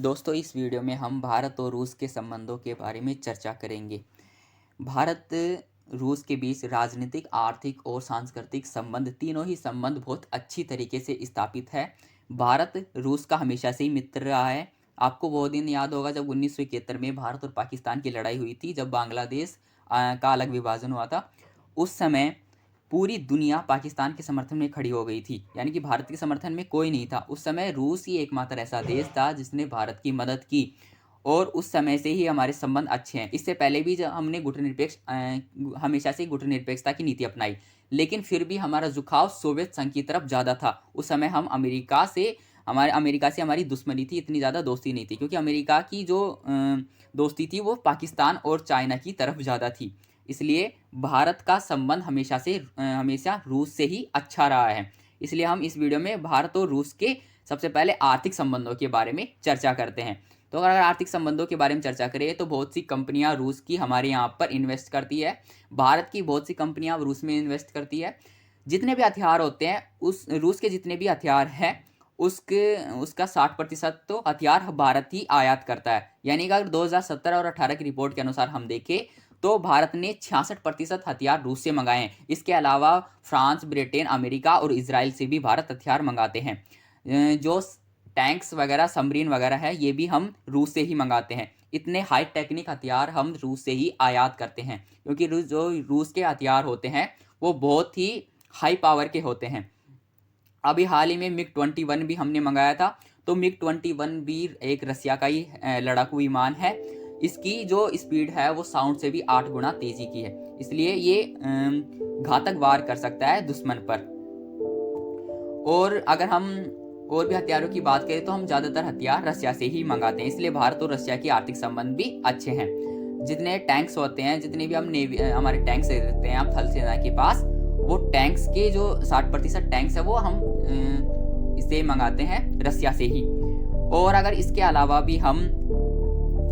दोस्तों, इस वीडियो में हम भारत और रूस के संबंधों के बारे में चर्चा करेंगे। भारत रूस के बीच राजनीतिक, आर्थिक और सांस्कृतिक संबंध, तीनों ही संबंध बहुत अच्छी तरीके से स्थापित है। भारत रूस का हमेशा से ही मित्र रहा है। आपको वो दिन याद होगा जब 1971 में भारत और पाकिस्तान की लड़ाई हुई थी, जब बांग्लादेश का अलग विभाजन हुआ था। उस समय पूरी दुनिया पाकिस्तान के समर्थन में खड़ी हो गई थी, यानी कि भारत के समर्थन में कोई नहीं था। उस समय रूस ही एकमात्र ऐसा देश था जिसने भारत की मदद की, और उस समय से ही हमारे संबंध अच्छे हैं। इससे पहले भी जब हमने हमेशा से गुटनिरपेक्षता की नीति अपनाई, लेकिन फिर भी हमारा झुकाव सोवियत संघ की तरफ ज़्यादा था। उस समय हम अमेरिका से हमारी दुश्मनी थी, इतनी ज़्यादा दोस्ती नहीं थी, क्योंकि अमेरिका की जो दोस्ती थी वो पाकिस्तान और चाइना की तरफ ज़्यादा थी। इसलिए भारत का संबंध हमेशा रूस से ही अच्छा रहा है। इसलिए हम इस वीडियो में भारत और रूस के सबसे पहले आर्थिक संबंधों के बारे में चर्चा करते हैं। तो अगर आर्थिक संबंधों के बारे में चर्चा करें तो बहुत सी कंपनियां रूस की हमारे यहाँ पर इन्वेस्ट करती है। भारत की बहुत सी कंपनियां रूस में इन्वेस्ट करती है। जितने भी हथियार होते हैं, उस रूस के जितने भी हथियार हैं, उसका 60% तो हथियार भारत ही आयात करता है। यानी कि अगर 2017 और 18 की रिपोर्ट के अनुसार हम देखें तो भारत ने 66% हथियार रूस से मंगाए हैं। इसके अलावा फ्रांस, ब्रिटेन, अमेरिका और इजराइल से भी भारत हथियार मंगाते हैं। जो टैंक्स वगैरह, सबमरीन वगैरह है, ये भी हम रूस से ही मंगाते हैं। इतने हाई टेक्निक हथियार हम रूस से ही आयात करते हैं, क्योंकि रूस के हथियार होते हैं वो बहुत ही हाई पावर के होते हैं। अभी हाल ही में MiG-21 भी हमने मंगाया था। तो MiG-21 भी एक रसिया का ही लड़ाकू विमान है। इसकी जो स्पीड है वो साउंड से भी 8 गुना तेजी की है, इसलिए ये घातक वार कर सकता है दुश्मन पर। और अगर हम और भी हथियारों की बात करें तो हम ज़्यादातर हथियार रसिया से ही मंगाते हैं। इसलिए भारत और रसिया की आर्थिक संबंध भी अच्छे हैं। जितने टैंक्स होते हैं, जितने भी हमारे टैंक्स रहते हैं आप थल सेना के पास, वो टैंक्स के जो 60% टैंक्स है वो हम इसे मंगाते हैं रसिया से ही। और अगर इसके अलावा भी हम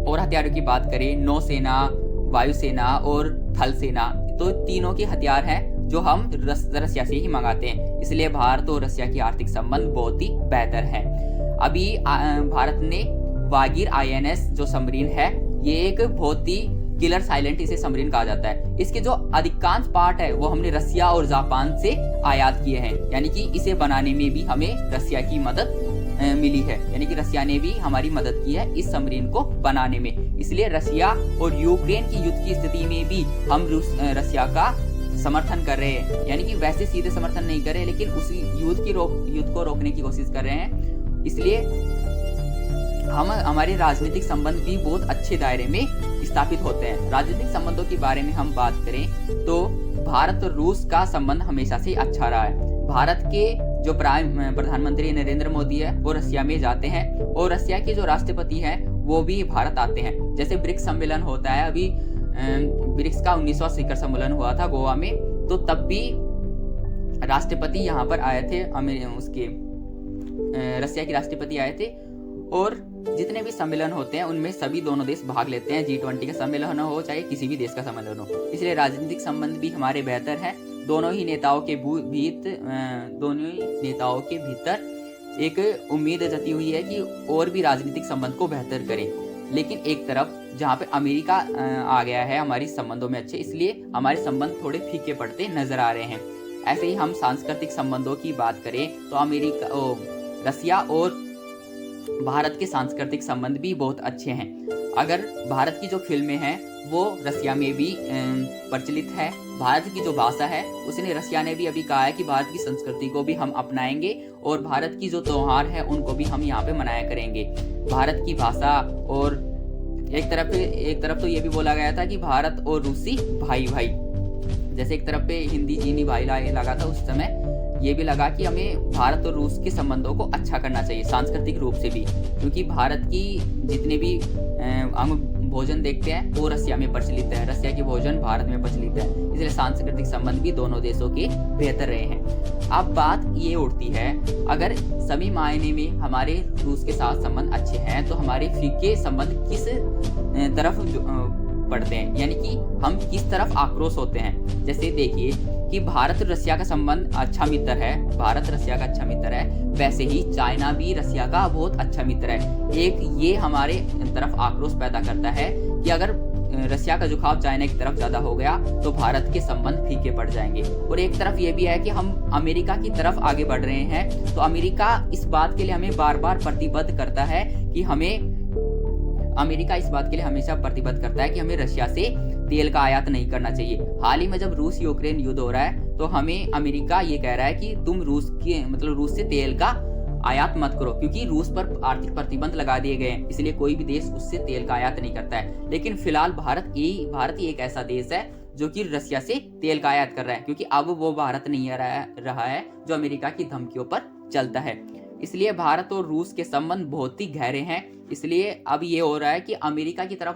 और हथियारों की बात करें, नौसेना, वायुसेना और थल सेना, तो तीनों के हथियार हैं जो हम रसिया से ही मंगाते हैं। इसलिए भारत और रसिया की आर्थिक संबंध बहुत ही बेहतर है। अभी भारत ने वागीर INS जो सबमरीन है, ये एक बहुत ही किलर साइलेंट इसे सबमरीन कहा जाता है। इसके जो अधिकांश पार्ट है वो हमने रसिया और जापान से आयात किए हैं, यानी कि इसे बनाने में भी हमें रसिया की मदद मिली है। यानी कि रसिया ने भी हमारी मदद की है इस सबमरीन को बनाने में। इसलिए रसिया और यूक्रेन की युद्ध की स्थिति में भी हम रसिया का समर्थन कर रहे हैं। यानी कि वैसे सीधे समर्थन नहीं कर रहे, लेकिन उस युद्ध को रोकने की कोशिश कर रहे हैं। इसलिए हमारे राजनीतिक संबंध भी बहुत अच्छे दायरे में स्थापित होते हैं। राजनीतिक संबंधों के बारे में हम बात करें तो भारत और रूस का संबंध हमेशा से अच्छा रहा है। भारत के जो प्रधानमंत्री नरेंद्र मोदी है वो रसिया में जाते हैं, और रसिया के जो राष्ट्रपति हैं वो भी भारत आते हैं। जैसे ब्रिक्स सम्मेलन होता है, अभी ब्रिक्स का 19वां शिखर सम्मेलन हुआ था गोवा में, तो तब भी राष्ट्रपति यहाँ पर आए थे। रसिया के राष्ट्रपति आए थे। और जितने भी सम्मेलन होते हैं उनमें सभी दोनों देश भाग लेते हैं। G20 का सम्मेलन हो चाहे किसी भी देश का सम्मेलन हो। इसलिए राजनीतिक संबंध भी हमारे बेहतर हैं। दोनों ही नेताओं के भीतर एक उम्मीद जती हुई है कि और भी राजनीतिक संबंध को बेहतर करें। लेकिन एक तरफ जहाँ पे अमेरिका आ गया है हमारी संबंधों में अच्छे, इसलिए हमारे संबंध थोड़े फीके पड़ते नजर आ रहे हैं। ऐसे ही हम सांस्कृतिक संबंधों की बात करें तो रसिया और भारत के सांस्कृतिक संबंध भी बहुत अच्छे हैं। अगर भारत की जो फिल्में हैं वो रसिया में भी प्रचलित है। भारत की जो भाषा है उसने रसिया ने भी अभी कहा है कि भारत की संस्कृति को भी हम अपनाएंगे, और भारत की जो त्योहार है उनको भी हम यहाँ पे मनाया करेंगे। भारत की भाषा, और एक तरफ तो ये भी बोला गया था कि भारत और रूसी भाई भाई, जैसे एक तरफ पे हिंदी चीनी भाई लगा था, उस समय ये भी लगा कि हमें भारत और रूस के संबंधों को अच्छा करना चाहिए सांस्कृतिक रूप से भी, क्योंकि भारत की जितने भी हम भोजन देखते हैं वो रसिया में प्रचलित है, रसिया के भोजन भारत में प्रचलित है। इसलिए सांस्कृतिक संबंध भी दोनों देशों के बेहतर रहे हैं। अब बात ये उठती है, अगर सभी मायने में हमारे रूस के साथ संबंध अच्छे हैं तो हमारे फीके संबंध किस तरफ पड़ते हैं, यानी कि हम किस तरफ आक्रोश होते हैं। जैसे देखिए, कि भारत और रसिया का संबंध अच्छा मित्र है, भारत रसिया का अच्छा मित्र है, वैसे ही चाइना भी रसिया का बहुत अच्छा मित्र है। एक ये हमारे तरफ आक्रोश पैदा करता है कि अगर रसिया का झुकाव चाइना की तरफ ज़्यादा हो गया तो भारत के संबंध फीके पड़ जाएंगे। और एक तरफ ये भी है कि हम अमेरिका की तरफ आगे बढ़ रहे हैं, तो अमेरिका इस बात के लिए हमें बार बार प्रतिबद्ध करता है कि अमेरिका इस बात के लिए हमेशा प्रतिबद्ध करता है कि हमें रशिया से तेल का आयात नहीं करना चाहिए। हाल ही में जब रूस यूक्रेन युद्ध हो रहा है तो हमें अमेरिका ये कह रहा है कि तुम रूस से तेल का आयात मत करो, क्योंकि रूस पर आर्थिक प्रतिबंध लगा दिए गए हैं, इसलिए कोई भी देश उससे तेल का आयात नहीं करता है। लेकिन फिलहाल भारत ही एक ऐसा देश है जो कि रसिया से तेल का आयात कर रहा है, क्योंकि अब वो भारत नहीं रहा है जो अमेरिका की धमकियों पर चलता है। इसलिए भारत और रूस के संबंध बहुत ही गहरे हैं। इसलिए अब ये हो रहा है कि अमेरिका की तरफ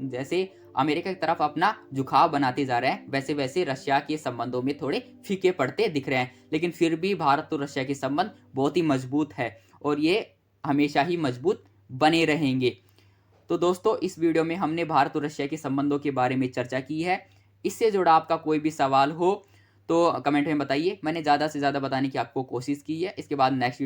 जैसे अमेरिका की तरफ अपना झुकाव बनाते जा रहे हैं, वैसे वैसे रशिया के संबंधों में थोड़े फीके पड़ते दिख रहे हैं। लेकिन फिर भी भारत और रशिया के संबंध बहुत ही मजबूत है और ये हमेशा ही मजबूत बने रहेंगे। तो दोस्तों, इस वीडियो में हमने भारत और रशिया के संबंधों के बारे में चर्चा की है। इससे जुड़ा आपका कोई भी सवाल हो तो कमेंट में बताइए। मैंने ज़्यादा से ज़्यादा बताने की आपको कोशिश की है। इसके बाद नेक्स्ट